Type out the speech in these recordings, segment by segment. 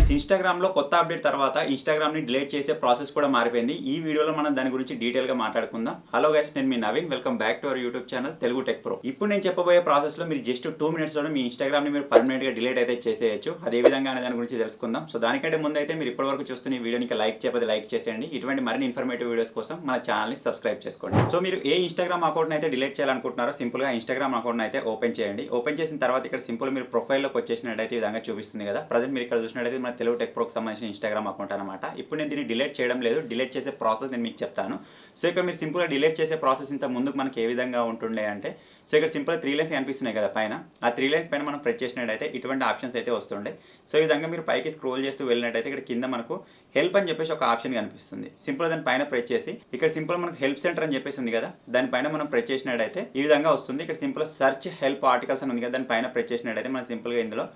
Friends ఇన్‌స్టాగ్రామ్‌లో కొత్త update తర్వాత ఇన్‌స్టాగ్రామ్‌ని డిలీట్ చేసే ప్రాసెస్ కూడా మారిపోయింది. ఈ వీడియోలో మనం దాని గురించి డీటెయిల్‌గా మాట్లాడుకుందాం. హలో గైస్, నేను మీ Naveen. Welcome back to our YouTube channel Telugu tech pro. ఇప్పుడు నేను చెప్పబోయే ప్రాసెస్‌లో మీరు జస్ట్ 2 మినిట్స్‌లోనే మీ ఇన్‌స్టాగ్రామ్‌ని మీరు పర్మనెంట్‌గా డిలీట్ అయితే చేసేయొచ్చు. అది ఏ విధంగా అనే దాని గురించి తెలుసుకుందాం. సో దానికంటే ముందైతే మీరు ఇప్పటివరకు చూస్తున్న ఈ వీడియోని లైక్ చేయకపోతే లైక్ చేసేయండి. ఇటువంటి మరిన్ని ఇన్ఫర్మేటివ్ వీడియోస్ కోసం మన ఛానల్‌ని సబ్స్క్రైబ్ చేసుకోండి. సో మీరు ఏ ఇన్‌స్టాగ్రామ్ అకౌంట్‌ని అయితే డిలీట్ చేయాలనుకుంటున్నారో సింపుల్‌గా ఇన్‌స్టాగ్రామ్ అకౌంట్‌ని అయితే ఓపెన్ చేయండి. ఓపెన్ చేసిన తర్వాత ఇక్కడ సింపుల్ మీరు ప్రొఫైల్‌లోకి వచ్చేసినట్టయితే ఈ విధంగా చూపిస్తుంది కదా. ప్రజెంట్ మీరు ఇక్కడ చూసినట్టయితే మన తెలుగు టెక్ ప్రోకి సంబంధించిన ఇన్‌స్టాగ్రామ్ అకౌంట్ అనమాట. ఇప్పుడు నేను దీన్ని డిలీట్ చేయడం లేదు. డిలీట్ చేసే ప్రాసెస్ నేను మీకు చెప్తాను. సో ఇక్కడ మీరు సింపుల్‌గా డిలీట్ చేసే ప్రాసెస్ ఇంత ముందుకు మనకి ఏ విధంగా ఉంటుండే అంటే, సో ఇక్కడ సింపుల్‌గా 3 లైన్స్ కనిపిస్తున్నాయి కదా పైన. ఆ 3 లైన్స్ పైన మనం ప్రెస్ చేసినట్టయితే ఇటువంటి ఆప్షన్స్ అయితే వస్తుండే. సో ఈ విధంగా మీరు పైకి స్క్రోల్ చేస్తూ వెళ్ళినట్టయితే ఇక్కడ కింద మనకు హెల్ప్ అని చెప్పేసి ఒక ఆప్షన్ కనిపిస్తుంది. సింపుల్‌గా దాని పైన ప్రెస్ చేసి ఇక్కడ సింపుల్‌గా మనకు హెల్ప్ సెంటర్ అని చెప్పేసి ఉంది కదా. దానిపైన మనం ప్రెస్ చేసినట్టయితే ఈ విధంగా వస్తుంది. ఇక్కడ సింపుల్‌గా సెర్చ్ హెల్ప్ ఆర్టికల్స్ అని ఉంది కదా. దాని పైన ప్రెస్ చేసినట్టయితే మనం సింపుల్‌గా ఇందులో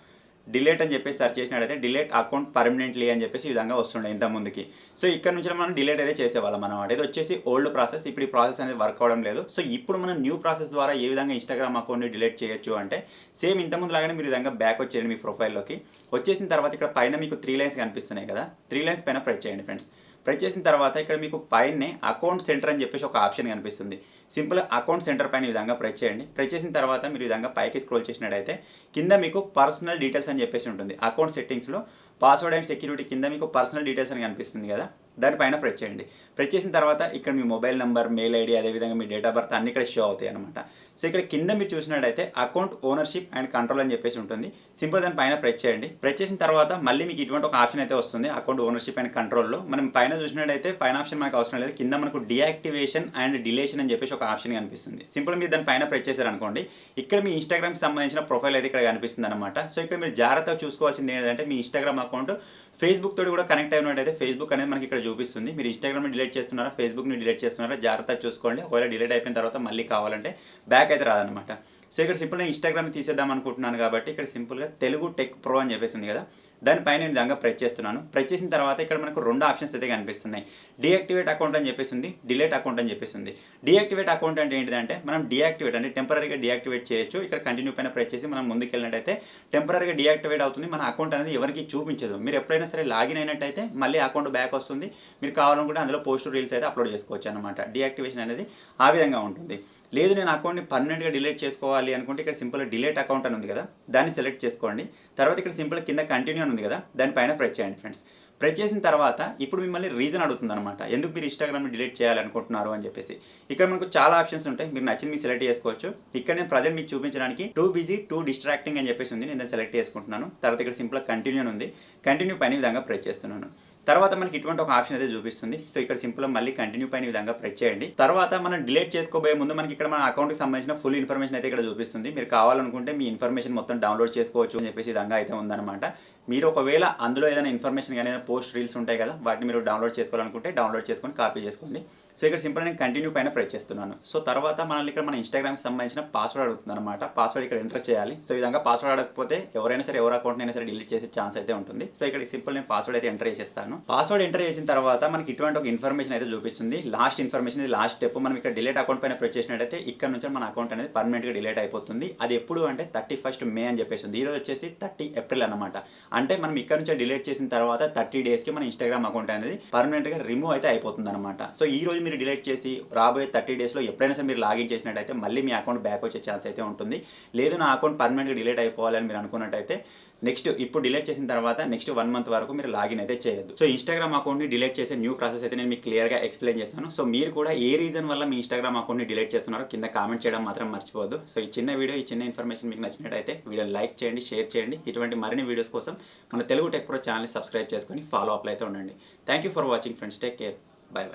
డిలీట్ అని చెప్పేసి సెర్చ్ చేసినట్టయితే డిలీట్ అకౌంట్ పర్మనెంట్లీ అని చెప్పేసి ఈ విధంగా వస్తుండే ఇంత ముందుకి. సో ఇక్కడ నుంచి మనం డిలీట్ అయితే చేసేవాళ్ళం అనమాట. ఇది వచ్చేసి ఓల్డ్ ప్రాసెస్. ఇప్పుడు ఈ ప్రాసెస్ అనేది వర్క్ అవ్వడం లేదు. సో ఇప్పుడు మనం న్యూ ప్రాసెస్ ద్వారా ఏ విధంగా ఇన్‌స్టాగ్రామ్ అకౌంట్‌ని డిలీట్ చేయొచ్చు అంటే, సేమ్ ఇంత ముందు లాగానే మీరు ఈ విధంగా బ్యాక్ వచ్చేయండి మీ ప్రొఫైల్‌లోకి. వచ్చేసిన తర్వాత ఇక్కడ పైన మీకు 3 లైన్స్ కనిపిస్తున్నాయి కదా. 3 లైన్స్ పైన ప్రెస్ చేయండి ఫ్రెండ్స్. ప్రెస్ చేసిన తర్వాత ఇక్కడ మీకు పైనే అకౌంట్ సెంటర్ అని చెప్పేసి ఒక ఆప్షన్ కనిపిస్తుంది. సింపుల్ అకౌంట్ సెంటర్ పైన ఈ విధంగా ప్రెస్ చేయండి. ప్రెస్ చేసిన తర్వాత మీరు ఈ విధంగా పైకి స్క్రోల్ చేసినట్టయితే కింద మీకు పర్సనల్ డీటెయిల్స్ అని చెప్పేసి ఉంటుంది. అకౌంట్ సెట్టింగ్స్‌లో పాస్వర్డ్ అండ్ సెక్యూరిటీ కింద మీకు పర్సనల్ డీటెయిల్స్ అని కనిపిస్తుంది కదా. దానిపైన ప్రెస్ చేయండి. ప్రెస్ చేసిన తర్వాత ఇక్కడ మీ మొబైల్ నెంబర్, మెయిల్ ఐడి, అదేవిధంగా మీ డేట్ ఆఫ్ బర్త్ అన్ని ఇక్కడ షో అవుతాయి అనమాట. సో ఇక్కడ కింద మీరు చూసినట్టయితే అకౌంట్ ఓనర్షిప్ అండ్ కంట్రోల్ అని చెప్పేసి ఉంటుంది. సింపుల్ దాని పైన ప్రెస్ చేయండి. ప్రెస్ చేసిన తర్వాత మళ్ళీ మీకు ఇటువంటి ఒక ఆప్షన్ అయితే వస్తుంది అకౌంట్ ఓనర్షిప్ అండ్ కంట్రోల్‌లో. మనం పైన చూసినట్టయితే పైన ఆప్షన్ మనకు అవసరం లేదు. కింద మనకు డీయాక్టివేషన్ అండ్ డిలేషన్ అని చెప్పేసి ఒక ఆప్షన్ కనిపిస్తుంది. సింపుల్ మీరు దాని పైన ప్రెస్ చేశారనుకోండి, ఇక్కడ మీ ఇన్‌స్టాగ్రామ్‌కి సంబంధించిన ప్రొఫైల్ అయితే ఇక్కడ కనిపిస్తుంది అనమాట. సో ఇక్కడ మీరు జాగ్రత్తగా చూసుకోవాల్సింది ఏంటంటే, మీ ఇన్‌స్టాగ్రామ్ అకౌంట్ ఫేస్‌బుక్ తోటి కూడా కనెక్ట్ అయినట్టయితే ఫేస్‌బుక్ అనేది మనకి ఇక్కడ చూపిస్తుంది. మీరు ఇన్‌స్టాగ్రామ్‌ని డిలీట్ చేస్తున్నారా, ఫేస్‌బుక్‌ని డిలీట్ చేస్తున్నారా జాగ్రత్తగా చూసుకోండి. ఒకవేళ డిలీట్ అయిపోయిన తర్వాత మళ్ళీ కావాలంటే బ్యాక్ అయితే రాదనమాట. సో ఇక్కడ సింపుల్ నేను ఇన్‌స్టాగ్రామ్‌ని తీసేద్దాం అనుకుంటున్నాను కాబట్టి ఇక్కడ సింపుల్‌గా తెలుగు టెక్ ప్రో అని చెప్పేసి ఉంది కదా. దానిపైన ఈ విధంగా ప్రెస్ చేస్తున్నాను. ప్రెస్ చేసిన తర్వాత ఇక్కడ మనకు 2 ఆప్షన్స్ అయితే కనిపిస్తున్నాయి. డీయాక్టివేట్ అకౌంట్ అని చెప్పేసి ఉంది. డిలీట్ అకౌంట్ అని చెప్పేసి ఉంది. డీయాక్టివేట్ అకౌంట్ అంటే ఏంటిదంటే, మనం డీయాక్టివేట్ అంటే టెంపరరీగా డీయాక్టివేట్ చేయొచ్చు. ఇక్కడ కంటిన్యూ పైన ప్రెస్ చేసి మనం ముందుకెళ్ళినట్టయితే టెంపరరీగా డీయాక్టివేట్ అవుతుంది. మన అకౌంట్ అనేది ఎవరికీ చూపించదు. మీరు ఎప్పుడైనా సరే లాగిన్ అయినట్టయితే మళ్ళీ అకౌంట్ బ్యాక్ వస్తుంది. మీరు కావాలనుకుంటే అందులో పోస్ట్ రీల్స్ అయితే అప్లోడ్ చేసుకోవచ్చు అనమాట. డీయాక్టివేషన్ అనేది ఆ విధంగా ఉంటుంది. లేదు నేను అకౌంట్‌ని పర్మనెంట్‌గా డిలీట్ చేసుకోవాలి అనుకుంటే ఇక్కడ సింపుల్‌గా డిలీట్ అకౌంట్ అని ఉంది కదా. దాన్ని సెలెక్ట్ చేసుకోండి. తర్వాత ఇక్కడ సింపుల్‌గా కింద కంటిన్యూ అని ఉంది కదా. దానిపైన ప్రెస్ చేయండి ఫ్రెండ్స్. ప్రెస్ చేసిన తర్వాత ఇప్పుడు మిమ్మల్ని రీజన్ అడుగుతుందనమాట. ఎందుకు మీరు ఇన్‌స్టాగ్రామ్‌ని డిలీట్ చేయాలనుకుంటున్నారు అని చెప్పేసి. ఇక్కడ మనకు చాలా ఆప్షన్స్ ఉంటాయి. మీరు నచ్చింది మీరు సెలెక్ట్ చేసుకోవచ్చు. ఇక్కడ నేను ప్రెజెంట్ మీకు చూపించడానికి టూ బిజీ, టూ డిస్ట్రాక్టింగ్ అని చెప్పేసి ఉంది. నేను దాన్ని సెలెక్ట్ చేసుకుంటున్నాను. తర్వాత ఇక్కడ సింపుల్‌గా కంటిన్యూ అని ఉంది. కంటిన్యూ పైన ఈ విధంగా ప్రెస్ చేస్తున్నాను. తర్వాత మనకి ఇటువంటి ఒక ఆప్షన్ అయితే చూపిస్తుంది. సో ఇక్కడ సింపుల్‌గా మళ్ళీ కంటిన్యూ పైన ఈ విధంగా ప్రెస్ చేయండి. తర్వాత మనం డిలీట్ చేసుకోబోయే ముందు మనకి ఇక్కడ మన అకౌంట్‌కి సంబంధించిన ఫుల్ ఇన్ఫర్మేషన్ అయితే ఇక్కడ చూపిస్తుంది. మీరు కావాలనుకుంటే మీ ఇన్ఫర్మేషన్ మొత్తం డౌన్లోడ్ చేసుకోవచ్చు అని చెప్పేసి ఈ విధంగా అయితే ఉందన్నమాట. మీరు ఒకవేళ అందులో ఏదైనా ఇన్ఫర్మేషన్ కానీ పోస్ట్ రీల్స్ ఉంటాయి కదా, వాటిని మీరు డౌన్లోడ్ చేసుకోవాలనుకుంటే డౌన్లోడ్ చేసుకొని కాపీ చేసుకోండి. సో ఇక్కడ సింపుల్ నేను కంటిన్యూ పైన ప్రెస్ చేస్తున్నాను. సో తర్వాత మనల్ని ఇక్కడ మన ఇన్‌స్టాగ్రామ్‌కి సంబంధించిన పాస్వర్డ్ అడుగుతుందన్నమాట. పాస్వర్డ్ ఇక్కడ ఎంటర్ చేయాలి. సో ఈ విధంగా పాస్వర్డ్ అడగకపోతే ఎవరైనా సరే ఎవరి అకౌంట్ అయినా సరే డిలీట్ చేసే ఛాన్స్ అయితే ఉంటుంది. సో ఇక్కడ సింపుల్ నేను పాస్వర్డ్ అయితే ఎంటర్ చేసేస్తాను. పాస్వర్డ్ ఎంటర్ చేసిన తర్వాత మనకి ఇటువంటి ఒక ఇన్ఫర్మేషన్ అయితే చూపిస్తుంది. లాస్ట్ ఇన్ఫర్మేషన్ ఇది లాస్ట్ స్టెప్. మనం ఇక్కడ డిలీట్ అకౌంట్ పైన ప్రెస్ చేసినట్టయితే ఇక్కడ నుంచి మన అకౌంట్ అనేది పర్మనెంట్‌గా డిలీట్ అయిపోతుంది. అది ఎప్పుడు అంటే 31 మే అని చెప్పేసి ఉంది. ఈ రోజు వచ్చేసి 30 ఏప్రిల్ అన్నమాట. అంటే మనం ఇక్కడ నుంచి డిలీట్ చేసిన తర్వాత 30 డేస్‌కి మన ఇన్‌స్టాగ్రామ్ అకౌంట్ అనేది పర్మనెంట్‌గా రిమూవ్ అయితే అయిపోతుందన్నమాట. సో ఈ రోజు మీరు డిలీట్ చేసి రాబోయే 30 డేస్‌లో ఎప్పుడైనా సరే మీరు లాగిన్ చేసినట్టయితే మళ్ళీ మీ అకౌంట్ బ్యాక్ వచ్చే ఛాన్స్ అయితే ఉంటుంది. లేదు నా అకౌంట్ పర్మనెంట్‌గా డిలీట్ అయిపోవాలి అని మీరు అనుకున్నట్టయితే నెక్స్ట్ ఇప్పుడు డిలీట్ చేసిన తర్వాత నెక్స్ట్ 1 మంత్ వరకు మీరు లాగిన్ అయితే చేయొద్దు. సో ఇన్‌స్టాగ్రామ్ అకౌంట్‌ని డిలీట్ చేసే న్యూ ప్రాసెస్ అయితే నేను మీకు క్లియర్‌గా ఎక్స్‌ప్లెయిన్ చేశాను. సో మీరు కూడా ఏ రీజన్ వల్ల మీ ఇన్‌స్టాగ్రామ్ అకౌంట్‌ని డిలీట్ చేస్తున్నారో కింద కామెంట్ చేయడం మాత్రం మర్చిపోవద్దు. సో ఈ చిన్న వీడియో, ఈ చిన్న ఇన్ఫర్మేషన్ మీకు నచ్చినట్టయితే వీడియోని లైక్ చేయండి, షేర్ చేయండి. ఇటువంటి మరిన్ని వీడియోస్ కోసం మన తెలుగు టెక్ ప్రో ఛానల్‌ని సబ్స్క్రైబ్ చేసుకొని ఫాలో అప్లో అయితే ఉండండి. Thank you for watching friends. Take care.